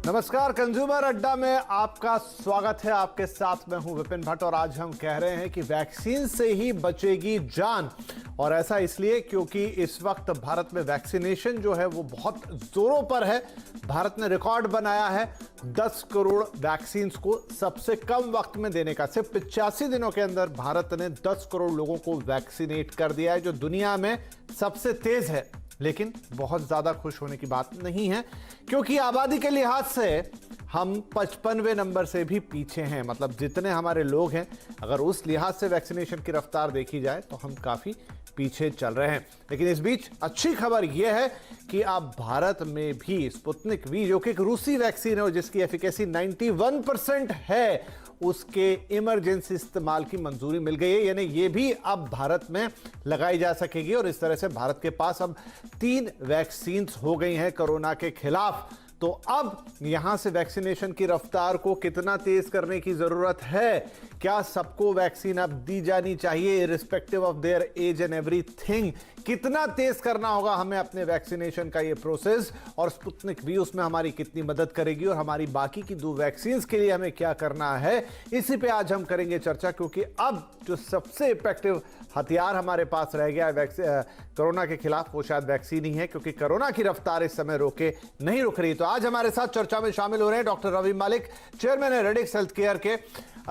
नमस्कार, कंज्यूमर अड्डा में आपका स्वागत है। आपके साथ मैं हूं विपिन भट्ट और आज हम कह रहे हैं कि वैक्सीन से ही बचेगी जान। और ऐसा इसलिए क्योंकि इस वक्त भारत में वैक्सीनेशन जो है वो बहुत जोरों पर है। भारत ने रिकॉर्ड बनाया है 10 करोड़ वैक्सीन को सबसे कम वक्त में देने का। सिर्फ 85 दिनों के अंदर भारत ने 10 करोड़ लोगों को वैक्सीनेट कर दिया है, जो दुनिया में सबसे तेज है। लेकिन बहुत ज्यादा खुश होने की बात नहीं है, क्योंकि आबादी के लिहाज से हम 55वें नंबर से भी पीछे हैं। मतलब जितने हमारे लोग हैं, अगर उस लिहाज से वैक्सीनेशन की रफ्तार देखी जाए तो हम काफी पीछे चल रहे हैं। लेकिन इस बीच अच्छी खबर यह है कि अब भारत में भी स्पुतनिक वी, जो कि एक रूसी वैक्सीन है और जिसकी एफिकेसी 91% है, उसके इमरजेंसी इस्तेमाल की मंजूरी मिल गई है। यानी ये भी अब भारत में लगाई जा सकेगी और इस तरह से भारत के पास अब 3 वैक्सीन हो गई हैं कोरोना के खिलाफ। तो अब यहां से वैक्सीनेशन की रफ्तार को कितना तेज करने की जरूरत है? क्या सबको वैक्सीन अब दी जानी चाहिए irrespective of their age and everything? कितना तेज करना होगा हमें अपने वैक्सीनेशन का ये प्रोसेस, और स्पुतनिक वी उसमें हमारी कितनी मदद करेगी, और हमारी बाकी की 2 वैक्सीन के लिए हमें क्या करना है, इसी पे आज हम करेंगे चर्चा। क्योंकि अब जो सबसे इफेक्टिव हथियार हमारे पास रह गया है कोरोना के खिलाफ, वो शायद वैक्सीन ही है, क्योंकि कोरोना की रफ्तार इस समय नहीं रुक रही। तो आज हमारे साथ चर्चा में शामिल हो रहे हैं डॉक्टर रवि मलिक, चेयरमैन है रेडिक्स हेल्थ केयर के।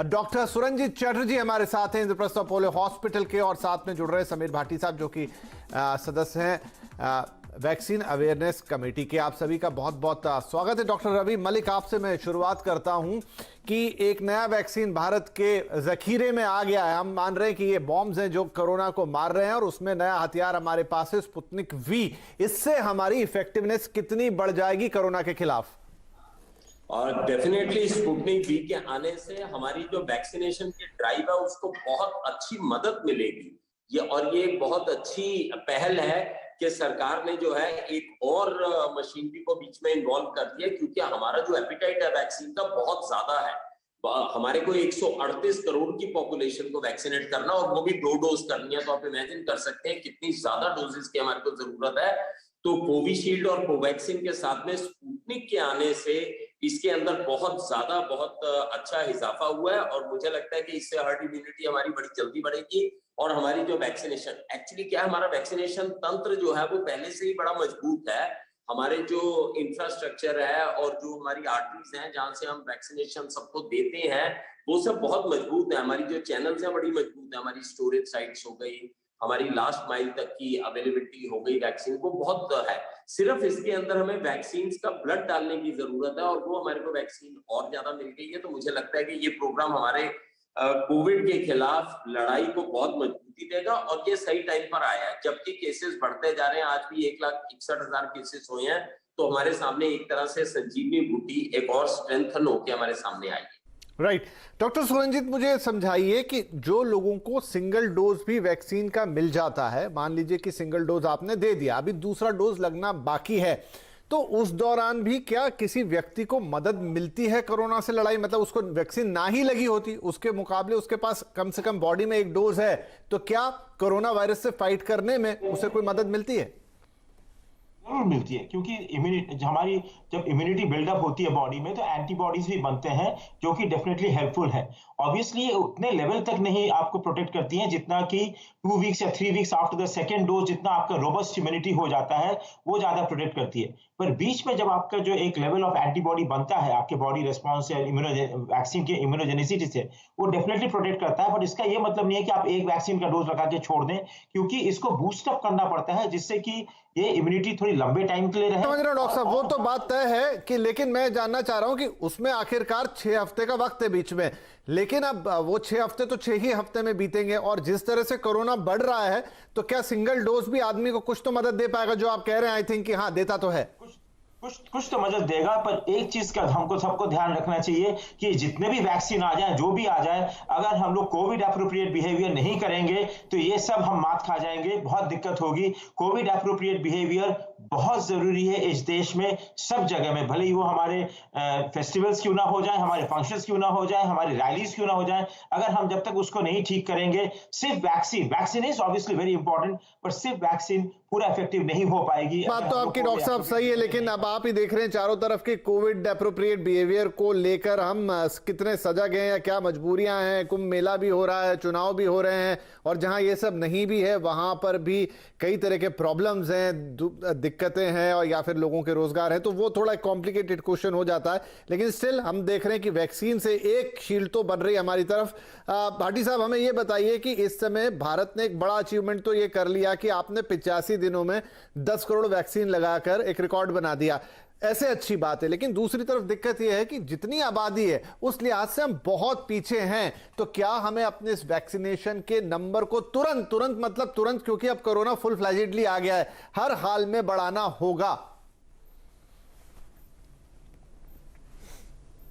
डॉक्टर सुरंजीत चटर्जी हमारे साथ हैं इंद्रप्रस्थ अपोलो हॉस्पिटल के, और साथ में जुड़ रहे हैं समीर भाटी साहब, जो कि सदस्य हैं वैक्सीन अवेयरनेस कमेटी के। आप सभी का बहुत बहुत स्वागत है। डॉक्टर रवि मलिक, आपसे मैं शुरुआत करता हूं कि एक नया वैक्सीन भारत के जखीरे में आ गया है। हम मान रहे हैं कि ये बॉम्ब्स हैं जो कोरोना को मार रहे हैं, और उसमें नया हथियार हमारे पास है स्पुतनिक वी। इससे हमारी इफेक्टिवनेस कितनी बढ़ जाएगी कोरोना के खिलाफ? और डेफिनेटली स्पुतनिक वी के आने से हमारी जो वैक्सीनेशन की ड्राइव है उसको बहुत अच्छी मदद मिलेगी। ये एक बहुत अच्छी पहल है कि सरकार ने जो है एक और मशीनरी को बीच में इन्वॉल्व कर दिया, क्योंकि हमारा जो एपिटाइट है वैक्सीन का बहुत ज्यादा है। हमारे को 138 करोड़ की पॉपुलेशन को वैक्सीनेट करना, और वो भी 2 डोज करनी है। तो आप इमेजिन कर सकते हैं कितनी ज्यादा डोजेस की हमारे को जरूरत है। तो कोविशील्ड और कोवैक्सीन के साथ में स्पुतनिक के आने से इसके अंदर बहुत अच्छा इजाफा हुआ है, और मुझे लगता है कि इससे हर्ड इम्यूनिटी हमारी बड़ी जल्दी बढ़ेगी। और हमारी जो वैक्सीनेशन एक्चुअली क्या है, हमारा वैक्सीनेशन तंत्र जो है वो पहले से ही बड़ा मजबूत है। हमारे जो इंफ्रास्ट्रक्चर है और जो हमारी आर्टरीज हैं जहां से हम वैक्सीनेशन सबको देते हैं, वो सब बहुत मजबूत है। हमारी जो चैनल्स हैं बड़ी मजबूत है। हमारी स्टोरेज साइट्स हो गई, हमारी लास्ट माइल तक की अवेलेबिलिटी हो गई वैक्सीन को, बहुत है। सिर्फ इसके अंदर हमें वैक्सीन का ब्लड डालने की जरूरत है, और वो हमारे को वैक्सीन और ज्यादा मिल गई है। तो मुझे लगता है कि ये प्रोग्राम हमारे कोविड के खिलाफ लड़ाई को बहुत मजबूती देगा, और ये सही टाइम पर आया है। जबकि केसेस बढ़ते जा रहे हैं, आज भी 1,61,000 केसेस हुए हैं, तो हमारे सामने एक तरह से संजीवनी बूटी एक और स्ट्रेंथन होकर हमारे सामने आई है। राइट। डॉक्टर सुरंजीत, मुझे समझाइए कि जो लोगों को सिंगल डोज भी वैक्सीन का मिल जाता है, मान लीजिए कि सिंगल डोज आपने दे दिया, अभी दूसरा डोज लगना बाकी है, तो उस दौरान भी क्या किसी व्यक्ति को मदद मिलती है कोरोना से लड़ाई? मतलब उसको वैक्सीन ना ही लगी होती, उसके मुकाबले उसके पास कम से कम बॉडी में एक डोज है, तो क्या कोरोना वायरस से फाइट करने में उसे कोई मदद मिलती है? जरूर मिलती है, क्योंकि हमारी जब इम्यूनिटी बिल्डअप होती है बॉडी में, तो एंटीबॉडीज भी बनते हैं, जो कि डेफिनेटली हेल्पफुल है। ऑब्वियसली उतने लेवल तक नहीं आपको प्रोटेक्ट करती हैं जितना कि 2 वीक्स या 3 weeks after the second dose जितना आपका रोबस्ट इम्यूनिटी हो जाता है, वो ज्यादा प्रोटेक्ट करती है। पर बीच में जब आपका जो एक लेवल ऑफ एंटीबॉडी बनता है आपके बॉडी रिस्पॉन्स से, वैक्सीन के इम्यूनोजेनिसिटी से, वो डेफिनेटली प्रोटेक्ट करता है। बट इसका ये मतलब नहीं है कि आप एक वैक्सीन का डोज लगा के छोड़ दें, क्योंकि इसको बूस्टअप करना पड़ता है, जिससे कि ये इम्यूनिटी थोड़ी लंबे टाइम के लिए रहे। समझ रहे हो डॉक्टर साहब, वो तो बात तय है कि, लेकिन मैं जानना चाह रहा हूं कि उसमें आखिरकार 6 हफ्ते का वक्त है बीच में, लेकिन अब वो 6 हफ्ते तो 6 ही हफ्ते में बीतेंगे, और जिस तरह से कोरोना बढ़ रहा है, तो क्या सिंगल डोज भी आदमी को कुछ तो मदद दे पाएगा, जो आप कह रहे हैं? आई थिंक कि हाँ, देता तो है। कुछ तो मदद देगा, पर एक चीज का हमको सबको ध्यान रखना चाहिए कि जितने भी वैक्सीन आ जाए, जो भी आ जाए, अगर हम लोग कोविड एप्रोप्रिएट बिहेवियर नहीं करेंगे तो ये सब हम मात खा जाएंगे, बहुत दिक्कत होगी। कोविड एप्रोप्रिएट बिहेवियर बहुत जरूरी है इस देश में, सब जगह में, भले ही वो हमारे फेस्टिवल्स क्यों ना हो जाए, हमारे फंक्शंस क्यों ना हो जाए, हमारी रैलीज क्यों ना हो जाए, अगर हम जब तक उसको नहीं ठीक करेंगे, सिर्फ vaccine is obviously very important, पर सिर्फ वैक्सीन पूरा इफेक्टिव नहीं हो पाएगी। बात तो आपकी डॉक्टर साहब सही है, लेकिन अब आप ही देख रहे हैं चारों तरफ के कोविड एप्रोप्रिएट बिहेवियर को लेकर हम कितने सजग हैं या क्या मजबूरियां हैं। कुंभ मेला भी हो रहा है, चुनाव भी हो रहे हैं, और जहां ये सब नहीं भी है वहां पर भी कई तरह के प्रॉब्लम्स हैं, दिक्कतें हैं, और या फिर लोगों के रोजगार है, तो वो थोड़ा कॉम्प्लिकेटेड क्वेश्चन हो जाता है। लेकिन स्टिल हम देख रहे हैं कि वैक्सीन से एक शील्ड तो बन रही है हमारी तरफ। भाटी साहब, हमें ये बताइए कि इस समय भारत ने एक बड़ा अचीवमेंट तो ये कर लिया कि आपने 85 दिनों में 10 करोड़ वैक्सीन लगाकर एक रिकॉर्ड बना दिया। ऐसे अच्छी बात है, लेकिन दूसरी तरफ दिक्कत यह है कि जितनी आबादी है उस लिहाज से हम बहुत पीछे हैं। तो क्या हमें अपने इस वैक्सीनेशन के नंबर को तुरंत मतलब तुरंत, क्योंकि अब कोरोना फुल फ्लैजेडली आ गया है, हर हाल में बढ़ाना होगा?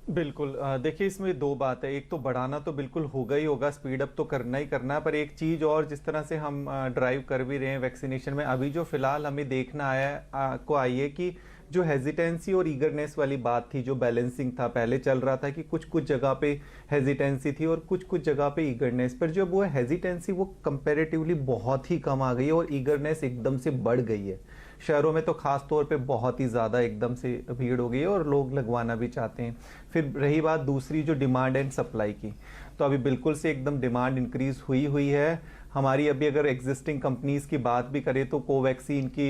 बिल्कुल, देखिए इसमें दो बात है। एक तो बढ़ाना तो बिल्कुल होगा ही होगा, स्पीड अप तो करना ही करना है, पर एक चीज़ और, जिस तरह से हम ड्राइव कर भी रहे हैं वैक्सीनेशन में, अभी जो फिलहाल हमें देखना आई है कि जो हेजिटेंसी और ईगरनेस वाली बात थी, जो बैलेंसिंग था, पहले चल रहा था कि कुछ कुछ जगह पे हेजिटेंसी थी और कुछ कुछ जगह पे ईगरनेस, पर जो वो हेजिटेंसी वो कंपैरेटिवली बहुत ही कम आ गई है और ईगरनेस एकदम से बढ़ गई है। शहरों में तो खास तौर पे बहुत ही ज़्यादा एकदम से भीड़ हो गई है और लोग लगवाना भी चाहते हैं। फिर रही बात दूसरी जो डिमांड एंड सप्लाई की, तो अभी बिल्कुल से एकदम डिमांड इंक्रीज हुई है हमारी। अभी अगर एग्जिस्टिंग कंपनीज की बात भी करें तो कोवैक्सीन की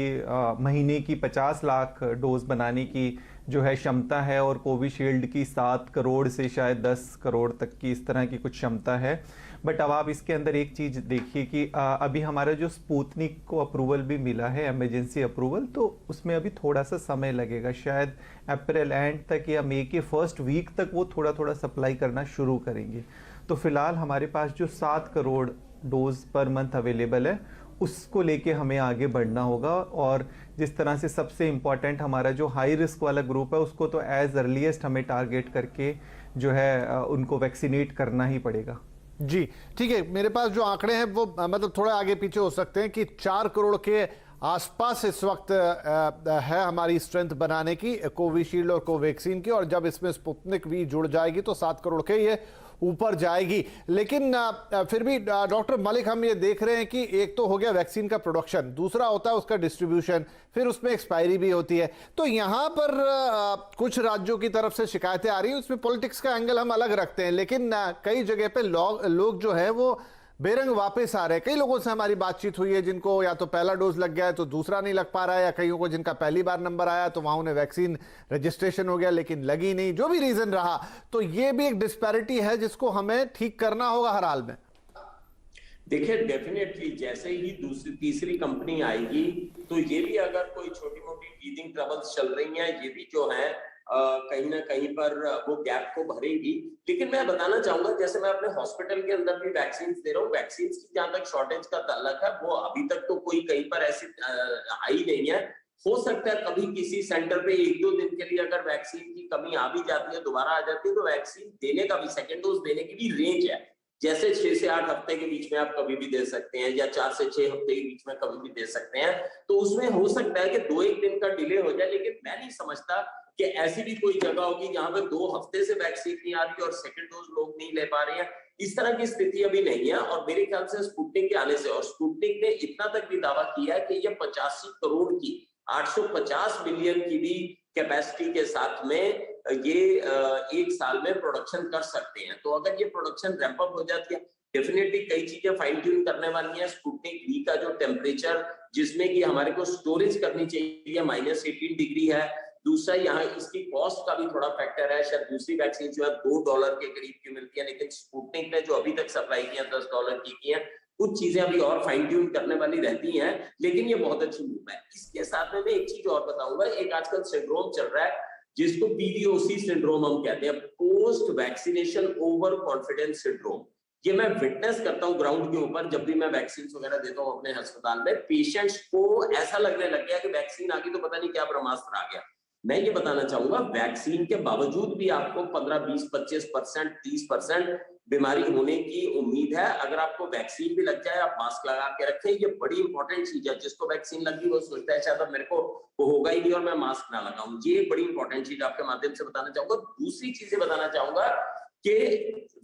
महीने की 50 लाख डोज बनाने की जो है क्षमता है, और कोविशील्ड की 7 करोड़ से शायद 10 करोड़ तक की इस तरह की कुछ क्षमता है। बट अब आप इसके अंदर एक चीज़ देखिए कि अभी हमारा जो स्पुतनिक को अप्रूवल भी मिला है, इमरजेंसी अप्रूवल, तो उसमें अभी थोड़ा सा समय लगेगा, शायद अप्रैल एंड तक या मई के फर्स्ट वीक तक वो थोड़ा थोड़ा सप्लाई करना शुरू करेंगे। तो फिलहाल हमारे पास जो 7 crore dose per month available है, उसको लेके हमें आगे बढ़ना होगा। और जिस तरह से सबसे इम्पॉर्टेंट हमारा जो हाई रिस्क वाला ग्रुप है, उसको तो एज अर्लीस्ट हमें टारगेट करके जो है उनको वैक्सीनेट करना ही पड़ेगा। जी ठीक है, मेरे पास जो आंकड़े हैं वो मतलब थोड़ा आगे पीछे हो सकते हैं कि 4 करोड़ के आसपास इस वक्त है हमारी स्ट्रेंथ बनाने की कोविशील्ड और कोवैक्सीन की, और जब इसमें स्पुतनिक भी जुड़ जाएगी तो 7 करोड़ के ये ऊपर जाएगी। लेकिन फिर भी डॉक्टर मलिक, हम ये देख रहे हैं कि एक तो हो गया वैक्सीन का प्रोडक्शन, दूसरा होता है उसका डिस्ट्रीब्यूशन, फिर उसमें एक्सपायरी भी होती है। तो यहाँ पर कुछ राज्यों की तरफ से शिकायतें आ रही हैं, उसमें पॉलिटिक्स का एंगल हम अलग रखते हैं, लेकिन कई जगह पे लोग जो है वो बेरंग वापस आ रहे हैं। कई लोगों से हमारी बातचीत हुई है जिनको या तो पहला डोज लग गया है तो दूसरा नहीं लग पा रहा है, या कईयों को जिनका पहली बार नंबर आया तो वहां उन्हें वैक्सीन रजिस्ट्रेशन हो गया लेकिन लगी नहीं, जो भी रीजन रहा। तो ये भी एक डिस्पैरिटी है जिसको हमें ठीक करना होगा हर हाल में। देखिए डेफिनेटली जैसे ही दूसरी तीसरी कंपनी आएगी तो ये भी, अगर कोई छोटी मोटी टीथिंग ट्रबल्स चल रही हैं, ये भी जो है कहीं ना कहीं पर वो गैप को भरेगी। लेकिन मैं बताना चाहूंगा, जैसे मैं अपने हॉस्पिटल के अंदर भी वैक्सीन दे रहा हूँ, वैक्सीन की जहां तक शॉर्टेज का ताल्लुक है वो अभी तक तो कोई कहीं पर ऐसी आई नहीं है। हो सकता है कभी किसी सेंटर पे 1-2 दिन के लिए अगर वैक्सीन की कमी आ भी जाती है, दोबारा आ जाती है, तो वैक्सीन देने का भी, सेकेंड डोज देने की भी रेंज है। जैसे 6 से 8 हफ्ते के बीच में आप कभी भी दे सकते हैं, या 4 से 6 हफ्ते के बीच में कभी भी दे सकते हैं। तो उसमें हो सकता है कि 2-1 दिन का डिले हो जाए, लेकिन मैं नहीं समझता कि ऐसी भी कोई जगह होगी जहां पे 2 हफ्ते से वैक्सीन नहीं आ रही और सेकंड डोज लोग नहीं ले पा रहे हैं। इस तरह की स्थिति अभी नहीं है। और मेरे ख्याल से स्पुतनिक के आने से, और स्पुतनिक ने इतना तक भी दावा किया है कि ये 85 करोड़ की 850 मिलियन की भी कैपेसिटी के साथ में ये 1 साल में प्रोडक्शन कर सकते हैं। तो अगर ये प्रोडक्शन रैंप अप हो जाती है, डेफिनेटली कई चीजें फाइन ट्यून करने वाली हैं। स्पुतनिक वी का जो टेम्परेचर जिसमें कि हमारे को स्टोरेज करनी चाहिए -18 डिग्री है। दूसरा, यहाँ इसकी कॉस्ट का भी थोड़ा फैक्टर है। शायद दूसरी वैक्सीन जो है $2 के करीब की मिलती है, लेकिन स्पुतनिक ने जो अभी तक सप्लाई की है $10 की है। कुछ चीजें अभी और फाइन ट्यून करने वाली रहती हैं, लेकिन ये बहुत अच्छी मूव है। इसके साथ में मैं एक चीज और बताऊंगा, एक आजकल सिंड्रोम चल रहा है जिसको PVOC सिंड्रोम हम कहते हैं, post vaccination over confidence syndrome. ये मैं विटनेस करता हूँ ग्राउंड के ऊपर, जब भी मैं वैक्सीन वगैरह देता हूँ अपने अस्पताल में, पेशेंट्स को ऐसा लगने लग गया कि वैक्सीन आ गई तो पता नहीं क्या ब्रह्मास्त्र आ गया। मैं ये बताना चाहूंगा वैक्सीन के बावजूद भी आपको 15, 20, 25%, 30% बीमारी होने की उम्मीद है। अगर आपको वैक्सीन भी लग जाए, आप मास्क लगा के रखें, ये बड़ी इंपॉर्टेंट चीज है। जिसको वैक्सीन लगी वो सोचता है शायद अब मेरे को वो होगा ही नहीं और मैं मास्क ना लगाऊं। ये बड़ी इंपॉर्टेंट चीज आपके माध्यम से बताना चाहूंगा। दूसरी चीजें बताना चाहूंगा कि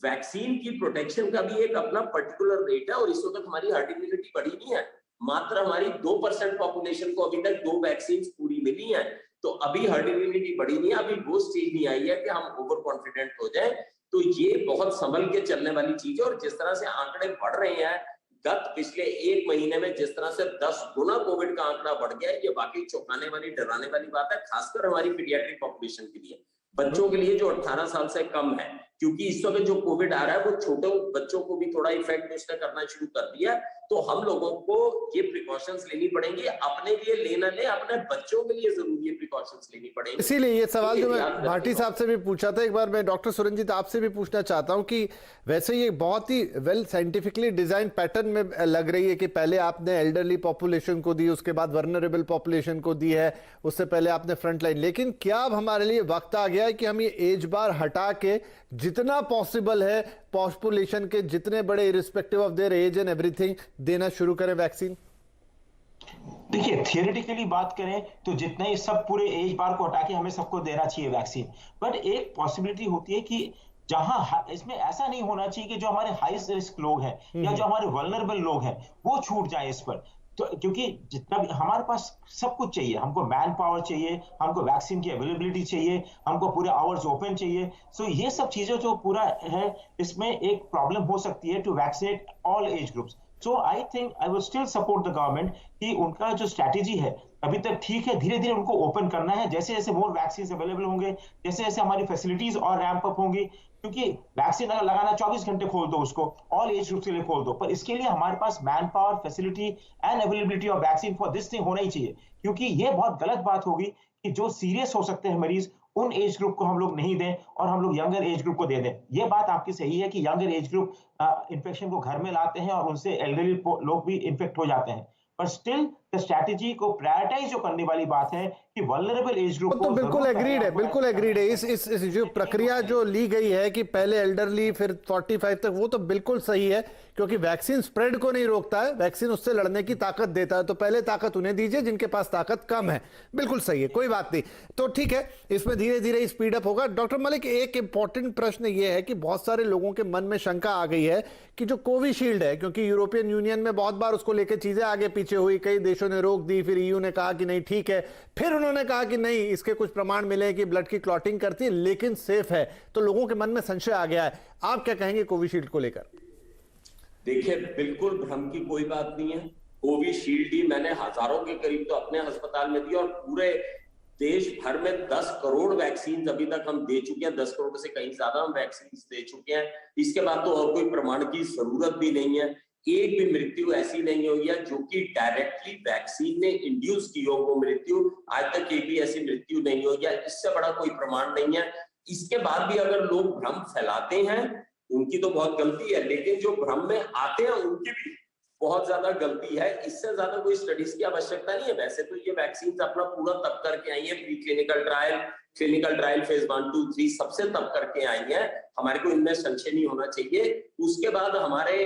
वैक्सीन की प्रोटेक्शन का भी एक अपना पर्टिकुलर रेट है और इस वक्त हमारी हर्ड इम्यूनिटी बढ़ी नहीं है। मात्र हमारी 2% पॉपुलेशन को अभी तक 2 वैक्सीन पूरी मिली हैं, तो अभी हर्ड इम्यूनिटी बढ़ी नहीं है। अभी वो स्टेज नहीं आई है कि हम ओवर कॉन्फिडेंट हो जाए। तो ये बहुत संभल के चलने वाली चीज है। और जिस तरह से आंकड़े बढ़ रहे हैं, गत पिछले 1 महीने में जिस तरह से 10 गुना कोविड का आंकड़ा बढ़ गया है, ये वाकई चौंकाने वाली, डराने वाली बात है, खासकर हमारी पीडियाट्रिक पॉपुलेशन के लिए, बच्चों के लिए जो 18 साल से कम है। क्योंकि इस वक्त जो कोविड आ रहा है वो छोटे बच्चों को भी थोड़ा इफेक्ट उसने करना शुरू कर दिया। तो हम लोगों को ये प्रिकॉशंस लेनी पड़ेंगी, अपने लिए लेना ले, अपने बच्चों के लिए जरूर ये प्रिकॉशंस लेनी पड़ेंगी। इसीलिए ये सवाल जो मैं भाटी साहब से भी पूछा था, एक बार मैं डॉक्टर सुरंजीत आपसे भी पूछना चाहता हूं कि वैसे ये बहुत ही वेल साइंटिफिकली डिजाइन पैटर्न में लग रही है कि पहले आपने एल्डरली पॉपुलेशन को दी, उसके बाद वर्नरेबल पॉपुलेशन को दी है, उससे पहले आपने फ्रंट लाइन। लेकिन क्या अब हमारे लिए वक्त आ गया है कि हम ये एज बार हटा के जितना पॉसिबल है पॉपुलेशन के जितने बड़े irrespective of their age and everything देना शुरू करें वैक्सीन? देखिए, थियोरेटिकली बात करें तो जितना ही सब पूरे एज बार को हटा के हमें सबको देना चाहिए वैक्सीन। बट एक पॉसिबिलिटी होती है कि जहां इसमें ऐसा नहीं होना चाहिए कि जो हमारे हाई रिस्क लोग हैं या जो हमारे वल्नरेबल लोग हैं वो छूट जाए इस पर। तो क्योंकि जितना भी हमारे पास सब कुछ चाहिए, हमको मैन पावर चाहिए, हमको वैक्सीन की अवेलेबिलिटी चाहिए, हमको पूरे आवर्स ओपन चाहिए। सो ये सब चीजें जो पूरा है, इसमें एक प्रॉब्लम हो सकती है to vaccinate all age groups. So I think I will still support the government कि उनका जो स्ट्रैटेजी है अभी तक ठीक है, धीरे धीरे उनको ओपन करना है। जैसे जैसे मोर वैक्सीन अवेलेबल होंगे, जैसे जैसे हमारी फैसिलिटीज और रैंप अप होंगी, क्योंकि वैक्सीन अगर लगाना 24 घंटे खोल दो, उसको ऑल एज ग्रुप के लिए खोल दो, पर इसके लिए हमारे पास man power, facility and availability of vaccine for this thing होना ही चाहिए। क्योंकि ये बहुत गलत बात होगी कि जो सीरियस हो सकते हैं मरीज, उन एज ग्रुप को हम लोग नहीं दें और हम लोग यंगर एज ग्रुप को दे दें। ये बात आपकी सही है कि यंगर एज ग्रुप इन्फेक्शन को घर में लाते हैं और उनसे एल्डरली लोग भी इन्फेक्ट हो जाते हैं। पर स्टिल द स्ट्रैटेजी को प्रायोरिटाइज जो करने वाली बात है कि वल्नरेबल एज ग्रुप तो बिल्कुल एग्रीड है, बिल्कुल एग्रीड है। इस जो प्रक्रिया जो ली गई है कि पहले एल्डरली फिर 45 तक, वो तो बिल्कुल सही है, क्योंकि वैक्सीन स्प्रेड को नहीं रोकता है, वैक्सीन उससे लड़ने की ताकत देता है। तो पहले ताकत उन्हें दीजिए जिनके पास ताकत कम है। बिल्कुल सही है, कोई बात नहीं। तो ठीक है, इसमें धीरे धीरे स्पीड अप होगा। डॉक्टर मलिक, एक इंपॉर्टेंट प्रश्न ये है कि बहुत सारे लोगों के मन में शंका आ गई है कि जो कोविशील्ड है, क्योंकि यूरोपियन यूनियन में बहुत बार उसको लेकर चीजें आगे पीछे हुई, कई देशों ने रोक दी, फिर ईयू ने कहा कि नहीं ठीक है, फिर उन्होंने कहा कि नहीं, इसके कुछ प्रमाण मिले कि ब्लड की क्लॉटिंग करती है लेकिन सेफ है। तो लोगों के मन में संशय आ गया है। आप क्या कहेंगे कोविशील्ड को लेकर? देखिए, बिल्कुल भ्रम की कोई बात नहीं है। कोविशील्ड ही मैंने हजारों के करीब तो अपने अस्पताल में दी और पूरे देश भर में 10 करोड़ वैक्सीन अभी तक हम दे चुके हैं। 10 करोड़ से कहीं ज्यादा हम वैक्सीन दे चुके हैं। इसके बाद तो और कोई प्रमाण की जरूरत भी नहीं है। एक भी मृत्यु ऐसी नहीं हुई है जो कि डायरेक्टली वैक्सीन ने इंड्यूस की हो वो मृत्यु। आज तक एक भी ऐसी मृत्यु नहीं हुई है। इससे बड़ा कोई प्रमाण नहीं है। इसके बाद भी अगर लोग भ्रम फैलाते हैं, उनकी तो बहुत गलती है, लेकिन जो भ्रम में आते हैं उनकी भी बहुत ज्यादा गलती है। इससे ज्यादा कोई स्टडीज की आवश्यकता नहीं है। वैसे तो ये वैक्सीन अपना पूरा तब करके आई है, pre clinical trial, clinical trial phase 1, 2, 3 सबसे तब करके आई है। हमारे को इनमें संशय नहीं होना चाहिए। उसके बाद हमारे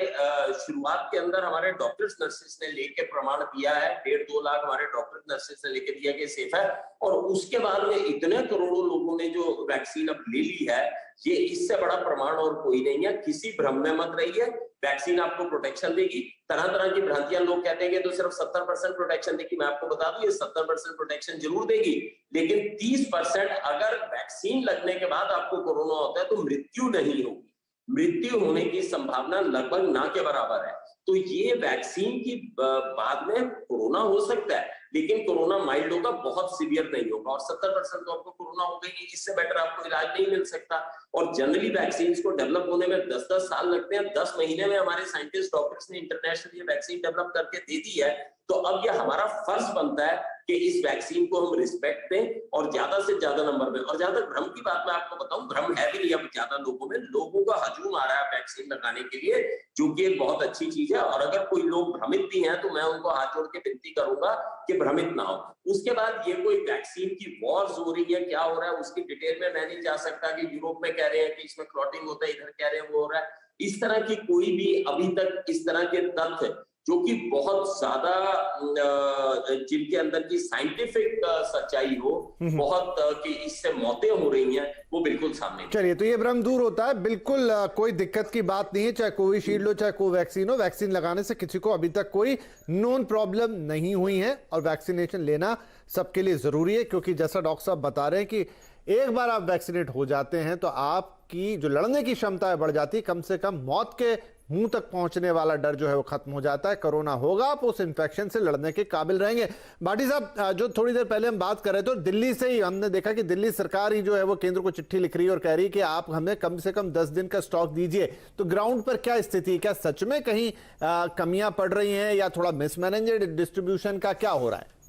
शुरुआत के अंदर हमारे डॉक्टर्स नर्सेस ने लेके प्रमाण दिया है, 1.5-2 लाख हमारे डॉक्टर्स नर्सेस ने लेके दिया कि सेफ है। और उसके बाद में इतने करोड़ों लोगों ने जो वैक्सीन अब ले ली है, ये इससे बड़ा प्रमाण और कोई नहीं है। किसी भ्रम में मत रहिए। वैक्सीन आपको प्रोटेक्शन देगी। तरह तरह की भ्रांतियां लोग कहते हैं कि तो सिर्फ 70% प्रोटेक्शन देगी। मैं आपको बता दूं, ये 70% प्रोटेक्शन जरूर देगी, लेकिन 30% अगर वैक्सीन लगने के बाद आपको कोरोना होता है तो मृत्यु नहीं होगी। मृत्यु होने की संभावना लगभग ना के बराबर है। तो ये वैक्सीन की बाद में कोरोना हो सकता है, लेकिन कोरोना माइल्ड होगा, बहुत सीवियर नहीं होगा। और 70% तो आपको कोरोना हो गई, इससे बेटर आपको इलाज नहीं मिल सकता। और जनरली वैक्सीन को डेवलप होने में 10-10 साल लगते हैं। 10 महीने में हमारे साइंटिस्ट डॉक्टर्स ने इंटरनेशनल ये वैक्सीन डेवलप करके दे दी है। तो अब ये हमारा फर्ज बनता है कि इस वैक्सीन को हम रिस्पेक्ट दें और ज्यादा से ज्यादा नंबर में। और ज्यादा भ्रम की बात मैं आपको बताऊं, भ्रम है भी नहीं अब ज्यादा लोगों में, लोगों का हजूम आ रहा है वैक्सीन लगाने के लिए, जो कि एक बहुत अच्छी चीज है। और अगर कोई लोग भ्रमित भी हैं तो मैं उनको हाथ जोड़ के विनती करूंगा कि भ्रमित ना हो। उसके बाद ये कोई वैक्सीन की वॉर्स हो रही है, क्या हो रहा है उसकी डिटेल में मैं नहीं जा सकता कि यूरोप में कह रहे हैं कि इसमें क्लॉटिंग होता है, इधर कह रहे हैं वो हो रहा है। इस तरह की कोई भी अभी तक इस तरह के तथ्य जो कि बहुत ज्यादा जिनके अंदर की साइंटिफिक सच्चाई हो, बहुत कि इससे मौतें हो रही हैं, वो बिल्कुल सामने। चलिए, तो ये भ्रम दूर होता है, बिल्कुल कोई दिक्कत की बात नहीं है। चाहे कोविशील्ड हो चाहे कोवैक्सीन हो, वैक्सीन लगाने से किसी को अभी तक कोई नोन प्रॉब्लम नहीं हुई है। और वैक्सीनेशन लेना सबके लिए जरूरी है, क्योंकि जैसा डॉक्टर साहब बता रहे हैं कि एक बार आप वैक्सीनेट हो जाते हैं तो आपकी जो लड़ने की क्षमता है बढ़ जाती है। कम से कम मौत के मुंह तक पहुंचने वाला डर जो है वो खत्म हो जाता है। कोरोना होगा, आप उस इन्फेक्शन से लड़ने के काबिल रहेंगे। भाटी साहब, जो थोड़ी देर पहले हम बात कर रहे थे, दिल्ली से ही हमने देखा कि दिल्ली सरकार ही जो है वो केंद्र को चिट्ठी लिख रही है और कह रही है कि आप हमें कम से कम 10 दिन का स्टॉक दीजिए। तो ग्राउंड पर क्या स्थिति है? क्या सच में कहीं कमियां पड़ रही हैं या थोड़ा मिसमैनेज्ड डिस्ट्रीब्यूशन का क्या हो रहा है?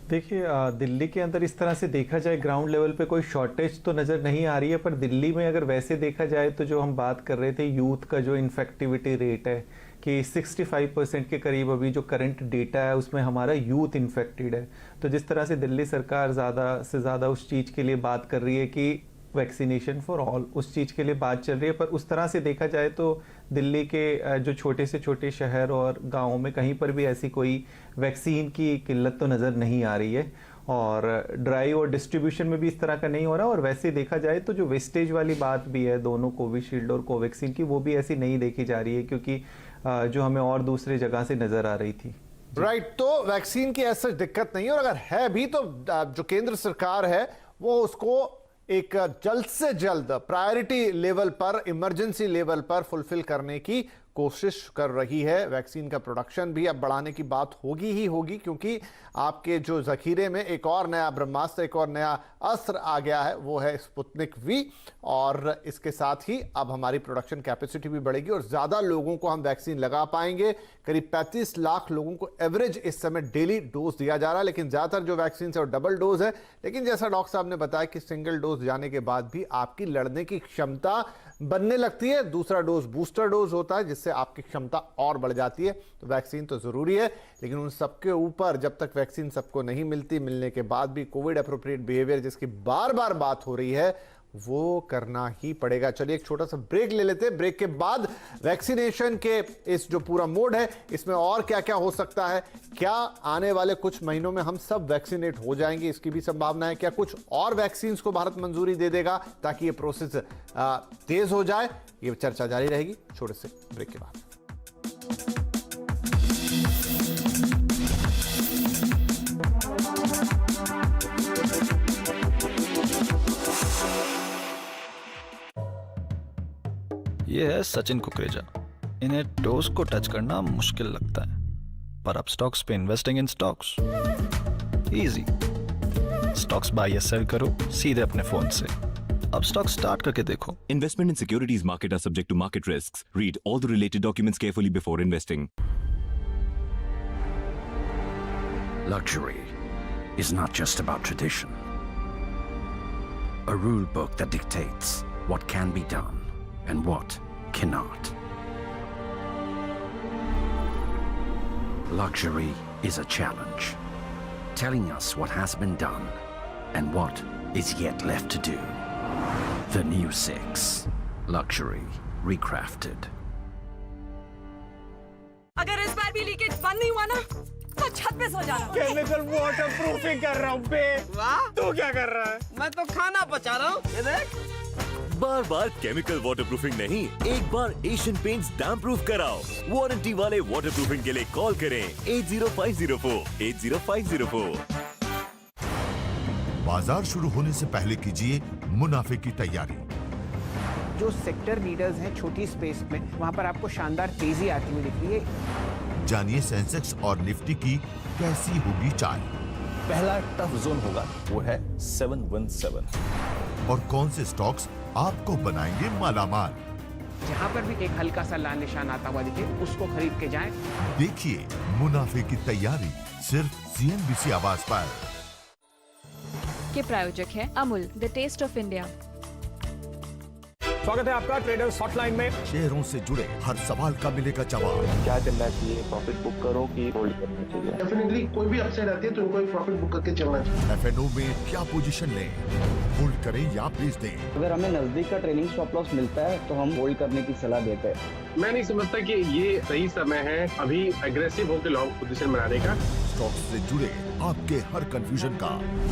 देखिए, दिल्ली के अंदर इस तरह से देखा जाए ग्राउंड लेवल पे कोई शॉर्टेज तो नज़र नहीं आ रही है, पर दिल्ली में अगर वैसे देखा जाए तो जो हम बात कर रहे थे यूथ का जो इन्फेक्टिविटी रेट है कि 65% के करीब अभी जो करंट डेटा है उसमें हमारा यूथ इन्फेक्टेड है। तो जिस तरह से दिल्ली सरकार ज़्यादा से ज़्यादा उस चीज़ के लिए बात कर रही है कि वैक्सीनेशन फॉर ऑल, उस चीज़ के लिए बात चल रही है, पर उस तरह से देखा जाए तो दिल्ली के जो छोटे से छोटे शहर और गाँवों में कहीं पर भी ऐसी कोई वैक्सीन की किल्लत तो नज़र नहीं आ रही है। और ड्राइव और डिस्ट्रीब्यूशन में भी इस तरह का नहीं हो रहा। और वैसे देखा जाए तो जो वेस्टेज वाली बात भी है दोनों कोविशील्ड और कोवैक्सीन की, वो भी ऐसी नहीं देखी जा रही है, क्योंकि जो हमें और दूसरे जगह से नज़र आ रही थी। राइट, तो वैक्सीन की ऐसा दिक्कत नहीं है, और अगर है भी तो जो केंद्र सरकार है वो उसको एक जल्द से जल्द प्रायोरिटी लेवल पर, इमरजेंसी लेवल पर फुलफिल करने की कोशिश कर रही है। वैक्सीन का प्रोडक्शन भी अब बढ़ाने की बात होगी ही होगी, क्योंकि आपके जो जखीरे में एक और नया ब्रह्मास्त्र, एक और नया अस्त्र आ गया है, वो है स्पुतनिक वी। और इसके साथ ही अब हमारी प्रोडक्शन कैपेसिटी भी बढ़ेगी और ज़्यादा लोगों को हम वैक्सीन लगा पाएंगे। करीब 35 लाख लोगों को एवरेज इस समय डेली डोज दिया जा रहा है, लेकिन ज़्यादातर जो वैक्सीन है वो डबल डोज है। लेकिन जैसा डॉक्टर साहब ने बताया कि सिंगल डोज जाने के बाद भी आपकी लड़ने की क्षमता बनने लगती है। दूसरा डोज बूस्टर डोज होता है, जिससे आपकी क्षमता और बढ़ जाती है। तो वैक्सीन तो जरूरी है, लेकिन उन सबके ऊपर जब तक वैक्सीन सबको नहीं मिलती, मिलने के बाद भी कोविड एप्रोप्रिएट बिहेवियर जिसकी बार बार बात हो रही है, वो करना ही पड़ेगा। चलिए एक छोटा सा ब्रेक ले लेते हैं। ब्रेक के बाद वैक्सीनेशन के इस जो पूरा मोड है, इसमें और क्या क्या हो सकता है, क्या आने वाले कुछ महीनों में हम सब वैक्सीनेट हो जाएंगे, इसकी भी संभावना है, क्या कुछ और वैक्सीन को भारत मंजूरी दे देगा ताकि ये प्रोसेस तेज हो जाए, ये चर्चा जारी रहेगी छोटे से ब्रेक के बाद। ये है सचिन कुकरेजा। इन्हें टोस को टच करना मुश्किल लगता है, पर अब स्टॉक्स पे investing in stocks easy. Stocks buy या सेल करो सीधे अपने फोन से। अब स्टॉक स्टार्ट करके देखो। Investment in securities market are subject to market risks. Read all the related documents carefully before investing. Luxury is not just about tradition. A rule book that dictates what can be done and what cannot. Luxury is a challenge, telling us what has been done and what is yet left to do. The new 6. Luxury Recrafted. अगर इस बार भी leakage बंद नहीं हुआ ना तो छत पे सो जाना। केमिकल वाटर प्रूफिंग कर रहा हूँ बे। वाह, तू क्या कर रहा है? मैं तो खाना पचा रहा हूँ। ये देख। बार बार केमिकल वाटरप्रूफिंग नहीं, एक बार एशियन पेंट्स डैम प्रूफ कराओ। वारंटी वाले वाटरप्रूफिंग के लिए कॉल करें 8050480504। बाजार शुरू होने से पहले कीजिए मुनाफे की तैयारी। जो सेक्टर लीडर्स हैं छोटी स्पेस में, वहां पर आपको शानदार तेजी आती हुई दिख रही है। जानिए सेंसेक्स और निफ्टी की कैसी होगी चाल। पहला टफ जोन होगा वो है 717। और कौन से स्टॉक्स आपको बनाएंगे मालामाल। जहाँ पर भी एक हल्का सा लाल निशान आता हुआ दिखे उसको खरीद के जाएं। देखिए मुनाफे की तैयारी सिर्फ CNBC आवाज पर। के प्रायोजक है Amul, the taste of India. स्वागत है आपका ट्रेडर्स हॉटलाइन में। शेयरों से जुड़े हर सवाल का मिलेगा जवाब। क्या करना चाहिए, प्रॉफिट बुक करो कि होल्ड करना चाहिए? डेफिनेटली कोई भी अपसाइड आती है तो उनको एक प्रॉफिट बुक करके चलना चाहिए। FNO में क्या पोजीशन लें, होल्ड करें या बेच दें? अगर हमें नजदीक का ट्रेनिंग स्टॉप लॉस मिलता है तो हम होल्ड करने की सलाह देते हैं। मैं नहीं समझता कि ये सही समय है अभी एग्रेसिव होकर लॉन्ग पोजीशन बनाने का। स्टॉक्स से जुड़े आपके हर कंफ्यूजन का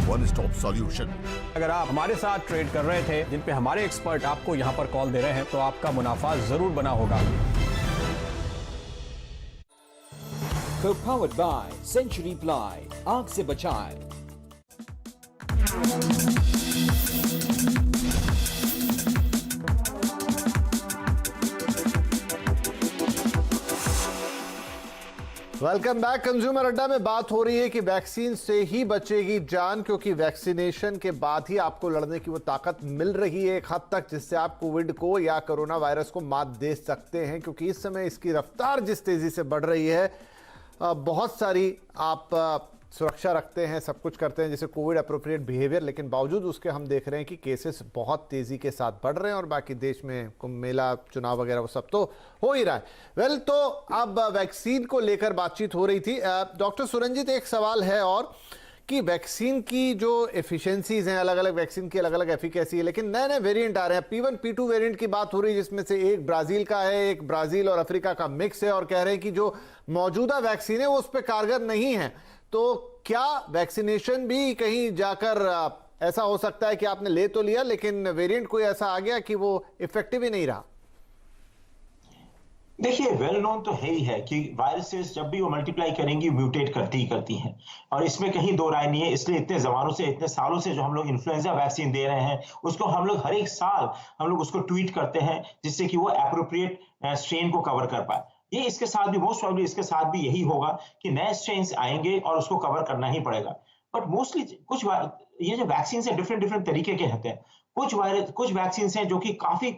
वन स्टॉप सॉल्यूशन। अगर आप हमारे साथ ट्रेड कर रहे थे जिन पे हमारे एक्सपर्ट आपको यहाँ पर कॉल दे रहे हैं तो आपका मुनाफा जरूर बना होगा। Co-powered by Century Ply, आग से बचाएं। Welcome back. कंज्यूमर अड्डा में बात हो रही है कि वैक्सीन से ही बचेगी जान, क्योंकि वैक्सीनेशन के बाद ही आपको लड़ने की वो ताकत मिल रही है एक हद तक जिससे आप कोविड को या कोरोना वायरस को मात दे सकते हैं। क्योंकि इस समय इसकी रफ्तार जिस तेजी से बढ़ रही है, बहुत सारी आप सुरक्षा रखते हैं, सब कुछ करते हैं जैसे कोविड अप्रोप्रिएट बिहेवियर, लेकिन बावजूद उसके हम देख रहे हैं कि केसेस बहुत तेज़ी के साथ बढ़ रहे हैं और बाकी देश में कुंभ मेला, चुनाव वगैरह वो सब तो हो ही रहा है। वेल, तो अब वैक्सीन को लेकर बातचीत हो रही थी। डॉक्टर सुरंजित, एक सवाल है और कि वैक्सीन की जो एफिशिएंसीज हैं, अलग अलग वैक्सीन की अलग अलग एफिकेसी है, लेकिन नए नए वेरिएंट आ रहे हैं। P1 P2 वेरिएंट की बात हो रही है जिसमें से एक ब्राजील का है, एक ब्राजील और अफ्रीका का मिक्स है, और कह रहे हैं कि जो मौजूदा वैक्सीन है वो उस पर कारगर नहीं है। तो क्या वैक्सीनेशन भी कहीं जाकर ऐसा हो सकता है कि आपने ले तो लिया लेकिन वेरिएंट कोई ऐसा आ गया कि वो इफेक्टिव ही नहीं रहा? देखिए, वेल नोन तो है ही है कि वायरसेस जब भी वो मल्टीप्लाई करेंगी म्यूटेट करती हैं, और इसमें कहीं दो राय नहीं है। इसलिए इतने जमानों से, इतने सालों से जो हम लोग इन्फ्लुएंजा वैक्सीन दे रहे हैं उसको हम लोग हर एक साल हम लोग उसको ट्वीट करते हैं जिससे कि वो एप्रोप्रिएट स्ट्रेन को कवर कर पाए। ये इसके साथ भी मोस्ट प्रॉब्ली इसके साथ भी यही होगा कि नए स्ट्रेन्स आएंगे और उसको कवर करना ही पड़ेगा। बट मोस्टली कुछ ये जो वैक्सीन है डिफरेंट तरीके के होते हैं। कुछ वैक्सीन हैं जो कि काफी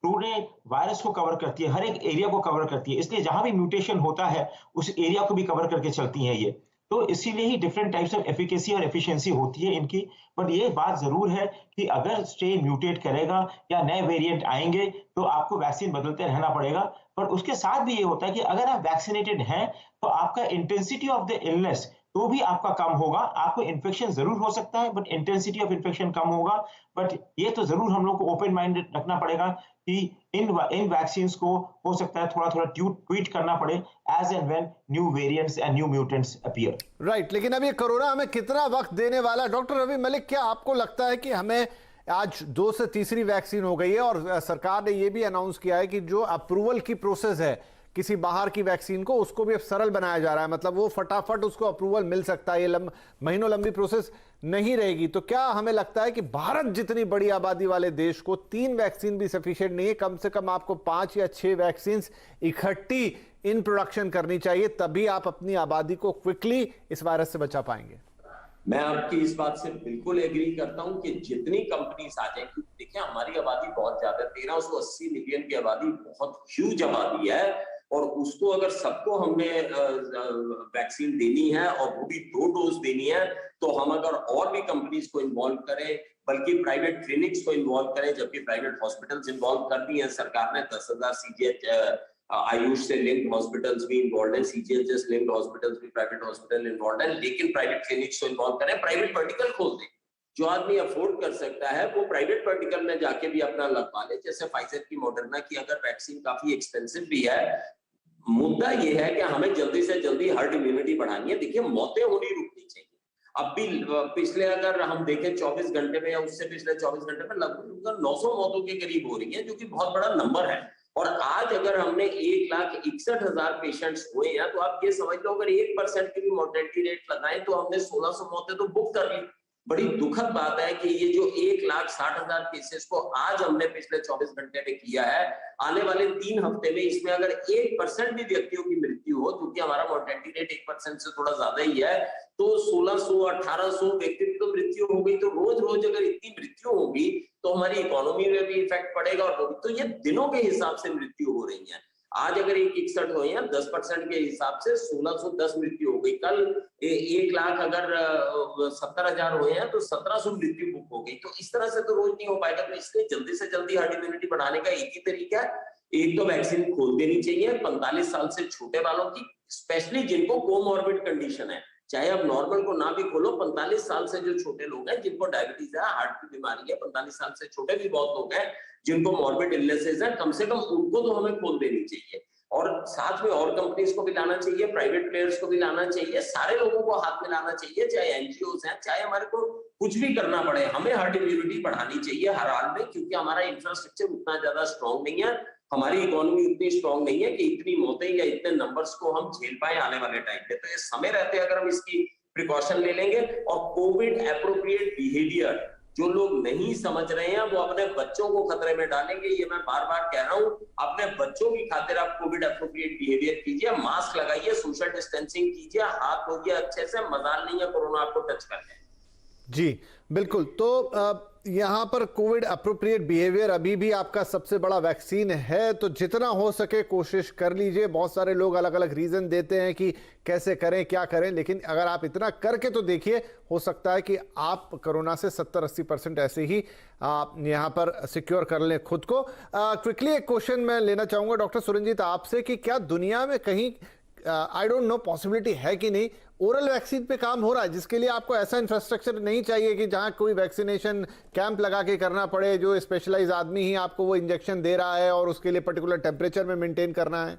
पूरे वायरस को कवर करती है, हर एक एरिया को कवर करती है, इसलिए जहां भी म्यूटेशन होता है उस एरिया को भी कवर करके चलती हैं ये। तो इसीलिए ही डिफरेंट टाइप्स ऑफ एफिकेसी और एफिशिएंसी होती है इनकी। बट ये बात जरूर है कि अगर स्ट्रेन म्यूटेट करेगा या नए वेरिएंट आएंगे तो आपको वैक्सीन बदलते रहना पड़ेगा। पर उसके साथ भी ये होता है कि अगर आप वैक्सीनेटेड हैं तो आपका इंटेंसिटी ऑफ द इलनेस तो भी आपका कम होगा। आपको इन्फेक्शन जरूर हो सकता है बट इंटेंसिटी ऑफ इन्फेक्शन कम होगा। बट ये तो जरूर हम लोग को ओपन माइंडेड रखना पड़ेगा कि इन वैक्सीन्स को हो सकता है थोड़ा ट्वीट करना पड़े as and when new variants and new mutants appear. Right, लेकिन अब ये कोरोना हमें कितना वक्त देने वाला? डॉक्टर रवि मलिक, क्या आपको लगता है कि हमें आज 2 से तीसरी वैक्सीन हो गई है और सरकार ने ये भी अनाउंस किया है कि जो अप्रूवल की प्रोसेस है किसी बाहर की वैक्सीन को, उसको भी अब सरल बनाया जा रहा है, मतलब वो फटाफट उसको अप्रूवल मिल सकता है, ये महीनों लंबी प्रोसेस नहीं रहेगी। तो क्या हमें लगता है कि भारत जितनी बड़ी आबादी वाले देश को 3 वैक्सीन भी सफिशिएंट नहीं है, कम से कम आपको 5 या 6 वैक्सीन इकट्ठी इन प्रोडक्शन करनी चाहिए, तभी आप अपनी आबादी को क्विकली इस वायरस से बचा पाएंगे? मैं आपकी इस बात से बिल्कुल एग्री करता हूं कि जितनी कंपनीज आ जाए, क्योंकि देखिए हमारी आबादी बहुत ज्यादा है, 1380 मिलियन की आबादी बहुत ह्यूज आबादी है, और उसको अगर सबको हमने वैक्सीन देनी है और वो भी 2 डोज देनी है, तो हम अगर और भी कंपनीज को इन्वॉल्व करें, बल्कि प्राइवेट क्लिनिक्स को इन्वॉल्व करें, जबकि प्राइवेट हॉस्पिटल्स इन्वॉल्व कर दी है सरकार ने। 10,000 CGH आयुष से लिंक्ड हॉस्पिटल्स भी इन्वॉल्व है, CGHS लिंक्ड हॉस्पिटल्स भी, प्राइवेट हॉस्पिटल इन्वॉल्व है, लेकिन प्राइवेट क्लिनिक्स को इन्वॉल्व करें, प्राइवेट वर्टिकल खोल दें। जो आदमी अफोर्ड कर सकता है वो प्राइवेट वर्टिकल में जाके भी अपना लगवा ले, जैसे फाइजर की, मॉडर्ना की। अगर वैक्सीन काफी एक्सपेंसिव भी है, मुद्दा ये है कि हमें जल्दी से जल्दी हर्ड इम्यूनिटी बढ़ानी है। देखिए, मौतें होनी रुकनी चाहिए। अब भी पिछले अगर हम देखें 24 घंटे में या उससे पिछले 24 घंटे में लगभग 900 मौतों के करीब हो रही है, जो कि बहुत बड़ा नंबर है। और आज अगर हमने 1,61,000 पेशेंट्स हुए हैं, तो आप ये समझ लो अगर 1% की भी मोर्टेलिटी रेट लगाएं तो हमने 1600 मौतें तो बुक कर ली। बड़ी दुखद बात है कि ये जो 1,60,000 केसेस को आज हमने पिछले 24 घंटे में किया है, आने वाले 3 हफ्ते में इसमें अगर 1% भी व्यक्तियों की मृत्यु हो, क्योंकि हमारा मोर्टेलिटी रेट 1% से थोड़ा ज्यादा ही है, तो 1600 1800 व्यक्ति की तो मृत्यु हो गई। तो रोज रोज अगर इतनी मृत्यु होगी तो हमारी इकोनॉमी में भी इफेक्ट पड़ेगा। और तो ये दिनों के हिसाब से मृत्यु हो रही है। आज अगर 161 हुए हैं 10% के हिसाब से 1610 मृत्यु हो गई। कल 1 लाख अगर 70,000 हुए हैं तो 1700 मृत्यु बुक हो गई। तो इस तरह से तो रोज नहीं हो पाएगा। तो इसलिए जल्दी से जल्दी हर्ड इम्यूनिटी बढ़ाने का एक ही तरीका है, एक तो वैक्सीन खोल देनी चाहिए 45 साल से छोटे वालों की, स्पेशली जिनको कोमॉर्बिड कंडीशन है। चाहे अब नॉर्मल को ना भी खोलो, 45 साल से जो छोटे लोग हैं जिनको डायबिटीज है, हार्ट की बीमारी है, 45 साल से छोटे भी बहुत लोग हैं जिनको मॉर्बिड इलनेसेस है, कम से कम उनको तो हमें खोल देनी चाहिए। और साथ में और कंपनीज को भी लाना चाहिए, प्राइवेट प्लेयर्स को भी लाना चाहिए, सारे लोगों को हाथ में लाना चाहिए, चाहे एनजीओस हैं, चाहे हमारे को कुछ भी करना पड़े, हमें हर्ड इम्यूनिटी बढ़ानी चाहिए हर हाल में। क्योंकि हमारा इंफ्रास्ट्रक्चर उतना ज्यादा स्ट्रॉन्ग नहीं है, हमारी इकोनॉमी उतनी स्ट्रॉन्ग नहीं है कि इतनी मौतें या इतने नंबर्स को हम झेल पाए आने वाले टाइम पे। तो ये समय रहते अगर हम इसकी प्रिकॉशन ले लेंगे और कोविड एप्रोप्रिएट बिहेवियर जो लोग नहीं समझ रहे हैं वो अपने बच्चों को खतरे में डालेंगे। ये मैं बार बार कह रहा हूं, अपने बच्चों की खातिर आप कोविड एप्रोप्रिएट बिहेवियर कीजिए, मास्क लगाइए, सोशल डिस्टेंसिंग कीजिए, हाथ धोइए अच्छे से, मजाल नहीं है कोरोना आपको टच करने। जी बिल्कुल। तो यहाँ पर कोविड अप्रोप्रिएट बिहेवियर अभी भी आपका सबसे बड़ा वैक्सीन है, तो जितना हो सके कोशिश कर लीजिए। बहुत सारे लोग अलग अलग रीजन देते हैं कि कैसे करें क्या करें, लेकिन अगर आप इतना करके तो देखिए, हो सकता है कि आप कोरोना से 70-80% ऐसे ही यहाँ पर सिक्योर कर लें खुद को। क्विकली एक क्वेश्चन मैं लेना चाहूंगा डॉक्टर सुरंजीत आपसे कि क्या दुनिया में कहीं आई डोंट नो पॉसिबिलिटी है कि नहीं, ओरल वैक्सीन पे काम हो रहा है जिसके लिए आपको ऐसा इंफ्रास्ट्रक्चर नहीं चाहिए कि जहां कोई वैक्सीनेशन कैंप लगा के करना पड़े, जो स्पेशलाइज आदमी ही आपको वो इंजेक्शन दे रहा है और उसके लिए पर्टिकुलर टेम्परेचर में मेंटेन करना है?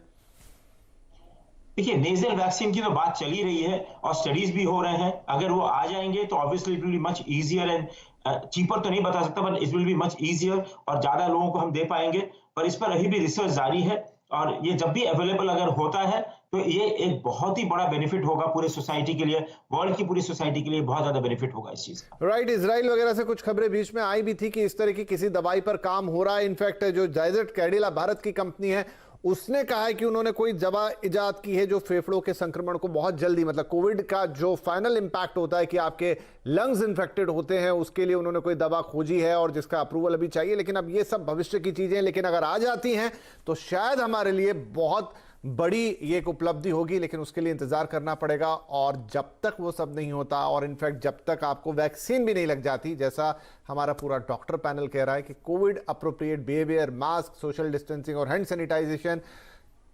देखिए, नेजल वैक्सीन की तो बात चली रही है और स्टडीज भी हो रहे हैं। अगर वो आ जाएंगे तो obviously it will be much easier and cheaper तो नहीं बता सकता, but it will be much easier और ज्यादा लोगों को हम दे पाएंगे। पर इस पर अभी भी रिसर्च जारी है और ये जब भी अवेलेबल अगर होता है तो ये एक बहुत ही बड़ा बेनिफिट होगा पूरे सोसाइटी के लिए, वर्ल्ड की पूरी सोसाइटी के लिए बहुत ज्यादा बेनिफिट होगा इस चीज। राइट, इजराइल वगैरह से कुछ खबरें बीच में आई भी थी कि इस तरह की किसी दवाई पर काम हो रहा है। इनफैक्ट जो जायडेस कैडिला भारत की कंपनी है उसने कहा है कि उन्होंने कोई दवा इजाद की है जो फेफड़ों के संक्रमण को बहुत जल्दी, मतलब कोविड का जो फाइनल इंपैक्ट होता है कि आपके लंग्स इन्फेक्टेड होते हैं, उसके लिए उन्होंने कोई दवा खोजी है और जिसका अप्रूवल अभी चाहिए। लेकिन अब ये सब भविष्य की चीजें हैं, लेकिन अगर आ जाती हैं तो शायद हमारे लिए बहुत बड़ी ये एक उपलब्धि होगी, लेकिन उसके लिए इंतजार करना पड़ेगा। और जब तक वो सब नहीं होता और इनफैक्ट जब तक आपको वैक्सीन भी नहीं लग जाती, जैसा हमारा पूरा डॉक्टर पैनल कह रहा है कि Covid appropriate behaviour, mask, social distancing और हैंड सैनिटाइजेशन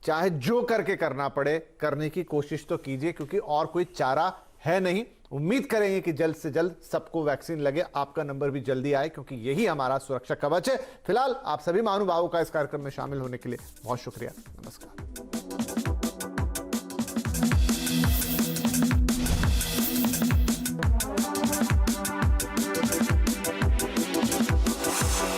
चाहे जो करके करना पड़े, करने की कोशिश तो कीजिए, क्योंकि और कोई चारा है नहीं। उम्मीद करेंगे कि जल्द से जल्द सबको वैक्सीन लगे, आपका नंबर भी जल्दी आए, क्योंकि यही हमारा सुरक्षा कवच है। फिलहाल आप सभी महानुभावों का इस कार्यक्रम में शामिल होने के लिए बहुत शुक्रिया। नमस्कार।